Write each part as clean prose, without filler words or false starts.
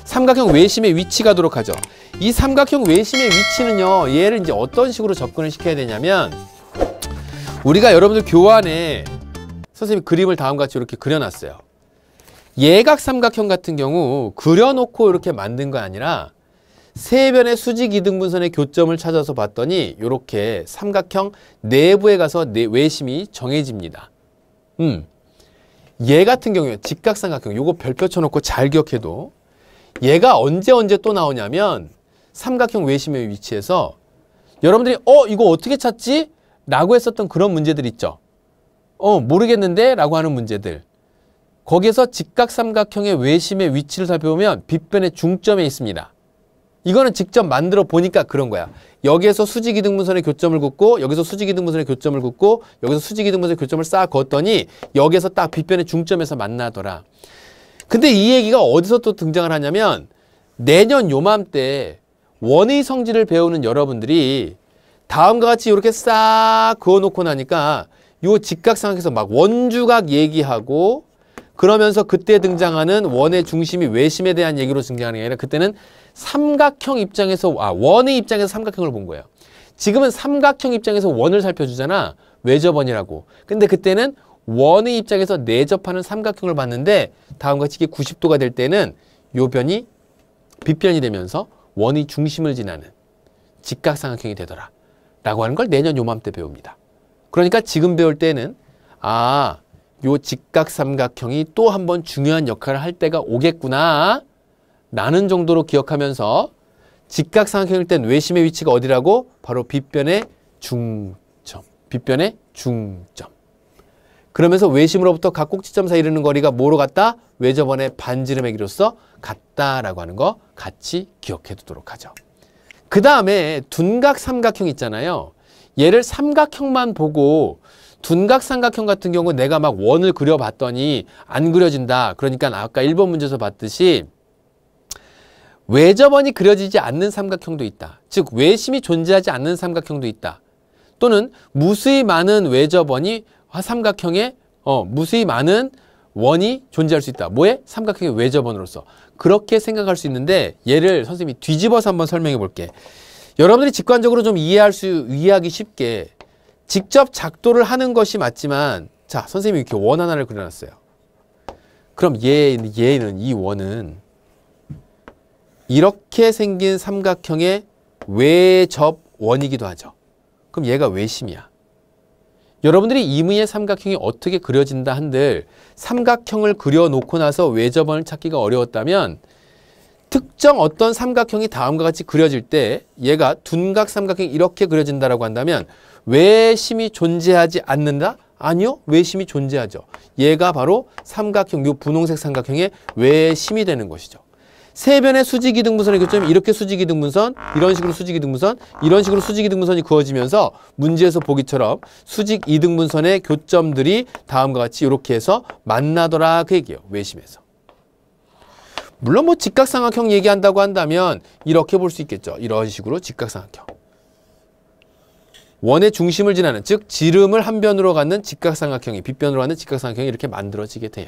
삼각형 외심의 위치 가도록 하죠. 이 삼각형 외심의 위치는요, 얘를 이제 어떤 식으로 접근을 시켜야 되냐면, 우리가 여러분들 교환에 선생님이 그림을 다음과 같이 이렇게 그려놨어요. 예각 삼각형 같은 경우 그려놓고 이렇게 만든 거 아니라 세 변의 수직 이등분선의 교점을 찾아서 봤더니 이렇게 삼각형 내부에 가서 외심이 정해집니다. 얘 같은 경우에 직각삼각형, 요거 별표 쳐놓고 잘 기억해도 얘가 언제 또 나오냐면 삼각형 외심의 위치에서 여러분들이 이거 어떻게 찾지? 라고 했었던 그런 문제들 있죠. 모르겠는데? 라고 하는 문제들. 거기에서 직각삼각형의 외심의 위치를 살펴보면 빗변의 중점에 있습니다. 이거는 직접 만들어 보니까 그런 거야. 여기에서 수직이등분선의 교점을 긋고 여기서 수직이등분선의 교점을 긋고 여기서 수직이등분선의 교점을 싹 그었더니 여기에서 딱 빗변의 중점에서 만나더라. 근데 이 얘기가 어디서 또 등장을 하냐면 내년 요맘때 원의 성질을 배우는 여러분들이 다음과 같이 이렇게 싹 그어놓고 나니까 요 직각삼각형에서 막 원주각 얘기하고 그러면서 그때 등장하는 원의 중심이 외심에 대한 얘기로 등장하는 게 아니라 그때는 삼각형 입장에서 원의 입장에서 삼각형을 본 거예요. 지금은 삼각형 입장에서 원을 살펴주잖아. 외접원이라고. 근데 그때는 원의 입장에서 내접하는 삼각형을 봤는데 다음과 같이 이게 90도가 될 때는 요 변이 빗변이 되면서 원의 중심을 지나는 직각삼각형이 되더라. 라고 하는 걸 내년 요맘때 배웁니다. 그러니까 지금 배울 때는 요 직각삼각형이 또 한 번 중요한 역할을 할 때가 오겠구나 라는 정도로 기억하면서 직각삼각형일 땐 외심의 위치가 어디라고? 바로 빗변의 중점. 빗변의 중점. 그러면서 외심으로부터 각 꼭지점 사이 이르는 거리가 뭐로 같다? 외접원의 반지름의 길이로서 같다라고 하는 거 같이 기억해 두도록 하죠. 그 다음에 둔각삼각형 있잖아요. 얘를 삼각형만 보고 둔각삼각형 같은 경우 내가 막 원을 그려봤더니 안 그려진다. 그러니까 아까 1번 문제에서 봤듯이 외접원이 그려지지 않는 삼각형도 있다. 즉 외심이 존재하지 않는 삼각형도 있다. 또는 무수히 많은 외접원이 삼각형에 무수히 많은 원이 존재할 수 있다. 뭐에? 삼각형의 외접원으로서. 그렇게 생각할 수 있는데 얘를 선생님이 뒤집어서 한번 설명해 볼게. 여러분들이 직관적으로 좀 이해하기 쉽게 직접 작도를 하는 것이 맞지만 자, 선생님이 이렇게 원 하나를 그려놨어요. 그럼 얘는 이 원은 이렇게 생긴 삼각형의 외접원이기도 하죠. 그럼 얘가 외심이야. 여러분들이 임의의 삼각형이 어떻게 그려진다 한들 삼각형을 그려놓고 나서 외접원을 찾기가 어려웠다면 특정 어떤 삼각형이 다음과 같이 그려질 때 얘가 둔각 삼각형이 이렇게 그려진다라고 한다면 외심이 존재하지 않는다? 아니요. 외심이 존재하죠. 얘가 바로 삼각형, 요 분홍색 삼각형의 외심이 되는 것이죠. 세 변의 수직이등분선의 교점이 이렇게 수직이등분선, 이런 식으로 수직이등분선, 이런 식으로 수직이등분선이 그어지면서 문제에서 보기처럼 수직이등분선의 교점들이 다음과 같이 이렇게 해서 만나더라 그 얘기예요. 외심에서. 물론 뭐 직각삼각형 얘기한다고 한다면 이렇게 볼 수 있겠죠. 이런 식으로 직각삼각형. 원의 중심을 지나는, 즉 지름을 한 변으로 갖는 직각삼각형이, 빗변으로 갖는 직각삼각형이 이렇게 만들어지게 돼요.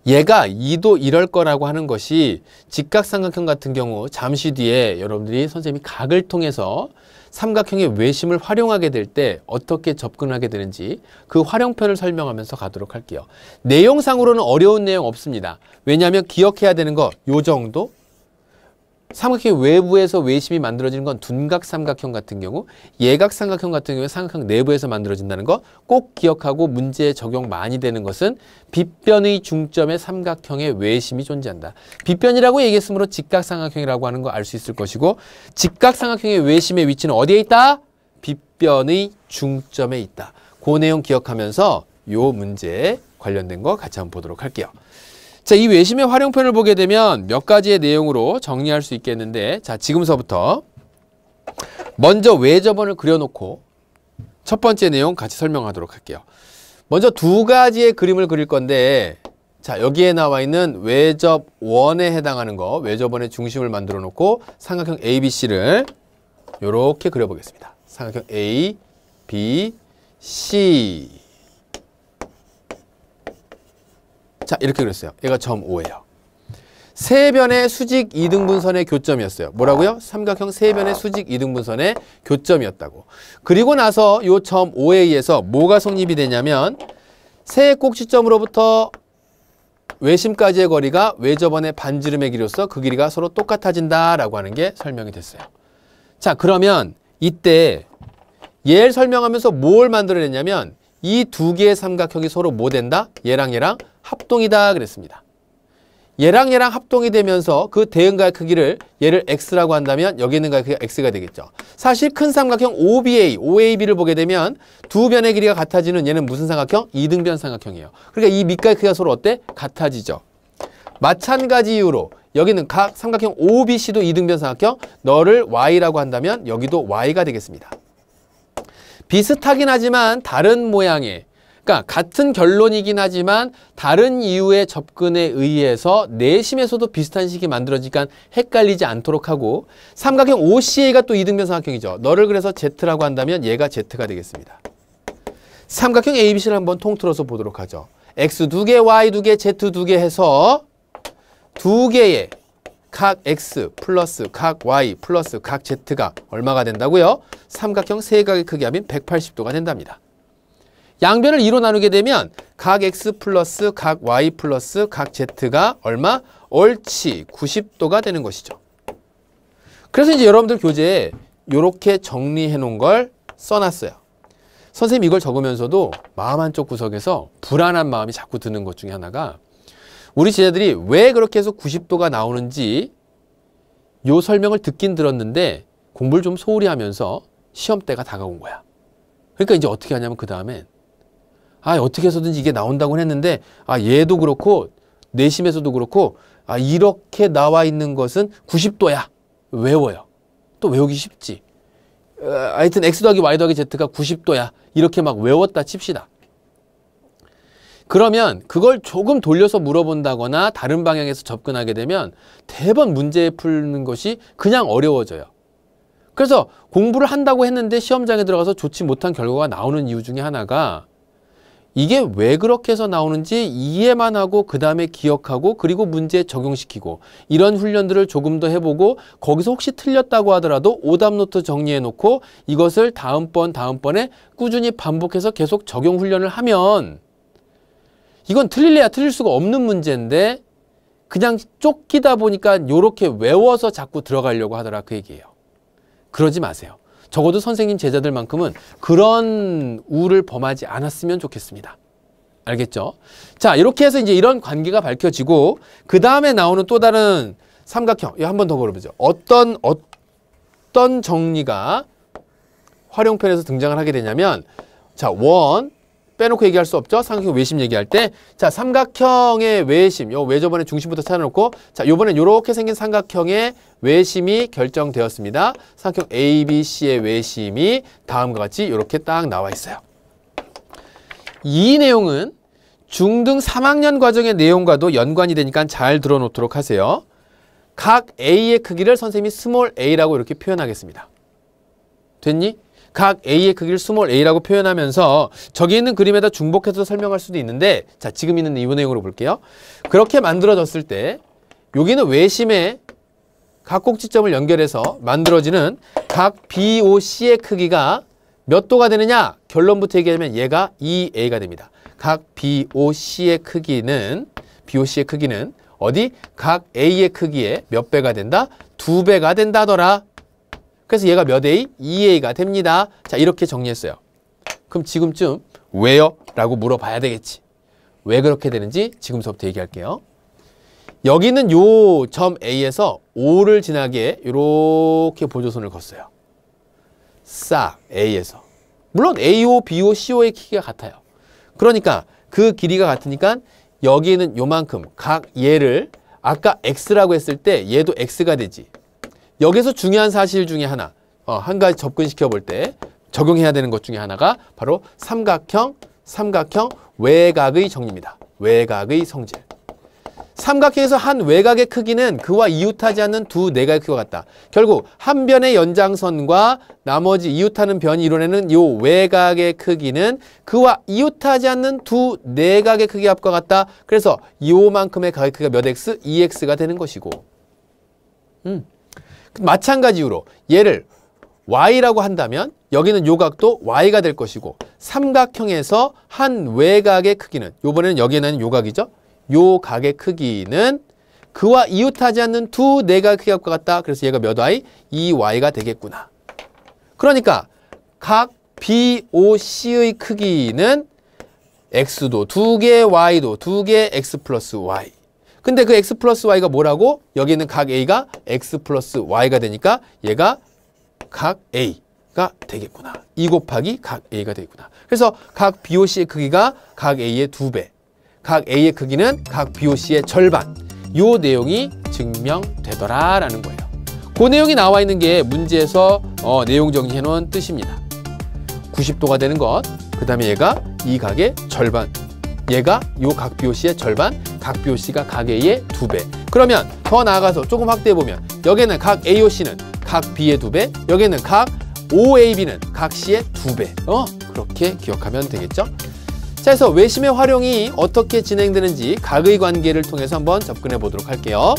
얘가 2도 이럴 거라고 하는 것이 직각삼각형 같은 경우 잠시 뒤에 여러분들이 선생님이 각을 통해서 삼각형의 외심을 활용하게 될 때 어떻게 접근하게 되는지 그 활용편을 설명하면서 가도록 할게요. 내용상으로는 어려운 내용 없습니다. 왜냐하면 기억해야 되는 거 요 정도? 삼각형 외부에서 외심이 만들어지는 건 둔각삼각형 같은 경우, 예각삼각형 같은 경우에 삼각형 내부에서 만들어진다는 거 꼭 기억하고 문제에 적용 많이 되는 것은 빗변의 중점에 삼각형의 외심이 존재한다. 빗변이라고 얘기했으므로 직각삼각형이라고 하는 거 알 수 있을 것이고 직각삼각형의 외심의 위치는 어디에 있다? 빗변의 중점에 있다. 그 내용 기억하면서 요 문제에 관련된 거 같이 한번 보도록 할게요. 자, 이 외심의 활용편을 보게 되면 몇 가지의 내용으로 정리할 수 있겠는데, 자, 지금서부터 먼저 외접원을 그려놓고 첫 번째 내용 같이 설명하도록 할게요. 먼저 두 가지의 그림을 그릴 건데, 자, 여기에 나와 있는 외접원에 해당하는 거, 외접원의 중심을 만들어 놓고 삼각형 ABC를 이렇게 그려보겠습니다. 삼각형 A, B, C. 자, 이렇게 그렸어요. 얘가 점 O예요. 세변의 수직 이등분선의 교점이었어요. 뭐라고요? 삼각형 세변의 수직 이등분선의 교점이었다고. 그리고 나서 요 점 OA에서 뭐가 성립이 되냐면 세 꼭지점으로부터 외심까지의 거리가 외접원의 반지름의 길이로서 그 길이가 서로 똑같아진다라고 하는 게 설명이 됐어요. 자, 그러면 이때 얘를 설명하면서 뭘 만들어냈냐면 이 두 개의 삼각형이 서로 뭐 된다? 얘랑 얘랑 합동이다 그랬습니다. 얘랑 얘랑 합동이 되면서 그 대응가의 크기를 얘를 x라고 한다면 여기 있는 가의 크기가 x가 되겠죠. 사실 큰 삼각형 OBA, OAB를 보게 되면 두 변의 길이가 같아지는 얘는 무슨 삼각형? 이등변 삼각형이에요. 그러니까 이 밑가의 크기가 서로 어때? 같아지죠. 마찬가지 이유로 여기는 각 삼각형 OBC도 이등변 삼각형, 너를 y라고 한다면 여기도 y가 되겠습니다. 비슷하긴 하지만 다른 모양의, 그러니까 같은 결론이긴 하지만 다른 이유의 접근에 의해서 내심에서도 비슷한 식이 만들어지니까 헷갈리지 않도록 하고, 삼각형 OCA가 또 이등변 삼각형이죠. 너를 그래서 Z라고 한다면 얘가 Z가 되겠습니다. 삼각형 ABC를 한번 통틀어서 보도록 하죠. X 2개, Y 2개, Z 2개 해서 두 개의 각 X 플러스 각 Y 플러스 각 Z가 얼마가 된다고요? 삼각형 세각의 크기 합인 180도가 된답니다. 양변을 2로 나누게 되면 각 X 플러스 각 Y 플러스 각 Z가 얼마? 옳지 90도가 되는 것이죠. 그래서 이제 여러분들 교재에 이렇게 정리해 놓은 걸 써놨어요. 선생님 이걸 적으면서도 마음 한쪽 구석에서 불안한 마음이 자꾸 드는 것 중에 하나가, 우리 제자들이 왜 그렇게 해서 90도가 나오는지 요 설명을 듣긴 들었는데 공부를 좀 소홀히 하면서 시험 때가 다가온 거야. 그러니까 이제 어떻게 하냐면 그 다음엔 어떻게 해서든지 이게 나온다고 했는데 얘도 그렇고 내심에서도 그렇고 이렇게 나와 있는 것은 90도야. 외워요. 또 외우기 쉽지. 하여튼 X 더하기 Y 더하기 Z가 90도야. 이렇게 막 외웠다 칩시다. 그러면 그걸 조금 돌려서 물어본다거나 다른 방향에서 접근하게 되면 대번 문제 푸는 것이 그냥 어려워져요. 그래서 공부를 한다고 했는데 시험장에 들어가서 좋지 못한 결과가 나오는 이유 중에 하나가, 이게 왜 그렇게 해서 나오는지 이해만 하고 그 다음에 기억하고 그리고 문제에 적용시키고 이런 훈련들을 조금 더 해보고, 거기서 혹시 틀렸다고 하더라도 오답노트 정리해놓고 이것을 다음번에 꾸준히 반복해서 계속 적용 훈련을 하면 이건 틀릴래야 틀릴 수가 없는 문제인데 그냥 쫓기다 보니까 요렇게 외워서 자꾸 들어가려고 하더라 그 얘기예요. 그러지 마세요. 적어도 선생님 제자들만큼은 그런 우를 범하지 않았으면 좋겠습니다. 알겠죠? 자, 이렇게 해서 이제 이런 관계가 밝혀지고 그 다음에 나오는 또 다른 삼각형, 이거 한 번 더 걸어보죠. 어떤 정리가 활용편에서 등장을 하게 되냐면, 자, 원 빼놓고 얘기할 수 없죠. 삼각형 외심 얘기할 때, 자, 삼각형의 외심, 요 외접원의 중심부터 찾아놓고, 자, 요번엔 요렇게 생긴 삼각형의 외심이 결정되었습니다. 삼각형 ABC의 외심이 다음과 같이 요렇게 딱 나와 있어요. 이 내용은 중등 3학년 과정의 내용과도 연관이 되니까 잘 들어놓도록 하세요. 각 A의 크기를 선생님이 스몰 a라고 이렇게 표현하겠습니다. 됐니? 각 A의 크기를 스몰 a라고 표현하면서 저기 있는 그림에다 중복해서 설명할 수도 있는데, 자, 지금 있는 이 내용으로 볼게요. 그렇게 만들어졌을 때 여기는 외심의 각 꼭지점을 연결해서 만들어지는 각 BOC의 크기가 몇 도가 되느냐? 결론부터 얘기하면 얘가 2a가 됩니다. 각 BOC의 크기는 어디? 각 A의 크기의 몇 배가 된다? 2배가 된다더라. 그래서 얘가 몇 A? 2A가 됩니다. 자, 이렇게 정리했어요. 그럼 지금쯤 왜요? 라고 물어봐야 되겠지. 왜 그렇게 되는지 지금부터 얘기할게요. 여기는 요 점 A에서 O를 지나게 이렇게 보조선을 걷어요. 싹 A에서. 물론 AO, BO, CO의 크기가 같아요. 그러니까 그 길이가 같으니까 여기는 요만큼 각 얘를 아까 X라고 했을 때 얘도 X가 되지. 여기서 중요한 사실 중에 하나, 한 가지 접근시켜 볼 때 적용해야 되는 것 중에 하나가 바로 삼각형 외곽의 정리입니다. 외곽의 성질. 삼각형에서 한 외곽의 크기는 그와 이웃하지 않는 두 내각의 크기와 같다. 결국 한 변의 연장선과 나머지 이웃하는 변이 이뤄내는 이 외곽의 크기는 그와 이웃하지 않는 두 내각의 크기 합과 같다. 그래서 이만큼의 각의 크기가 몇 x? 2x가 되는 것이고 마찬가지 이유로 얘를 y라고 한다면 여기는 요 각도 y가 될 것이고 삼각형에서 한 외곽의 크기는 요번에는 여기에는 요 각이죠. 요 각의 크기는 그와 이웃하지 않는 두 내각의 크기 합과 같다. 그래서 얘가 몇 y? 2y가 되겠구나. 그러니까 각 BOC의 크기는 x도 2개, y도 2개, x 플러스 y. 근데 그 x 플러스 y가 뭐라고? 여기 있는 각 A가 x 플러스 y가 되니까 얘가 각 A가 되겠구나. 2 곱하기 각 A가 되겠구나. 그래서 각 BOC의 크기가 각 A의 2배. 각 A의 크기는 각 BOC의 절반. 요 내용이 증명되더라라는 거예요. 그 내용이 나와 있는 게 문제에서 내용 정리해 놓은 뜻입니다. 90도가 되는 것. 그 다음에 얘가 이 각의 절반. 얘가 요 각 BOC의 절반. 각 BOC가 각 A의 2배. 그러면 더 나아가서 조금 확대해보면 여기는 각 AOC는 각 B의 2배. 여기는 각 OAB는 각 C의 2배. 그렇게 기억하면 되겠죠? 자, 그래서 외심의 활용이 어떻게 진행되는지 각의 관계를 통해서 한번 접근해 보도록 할게요.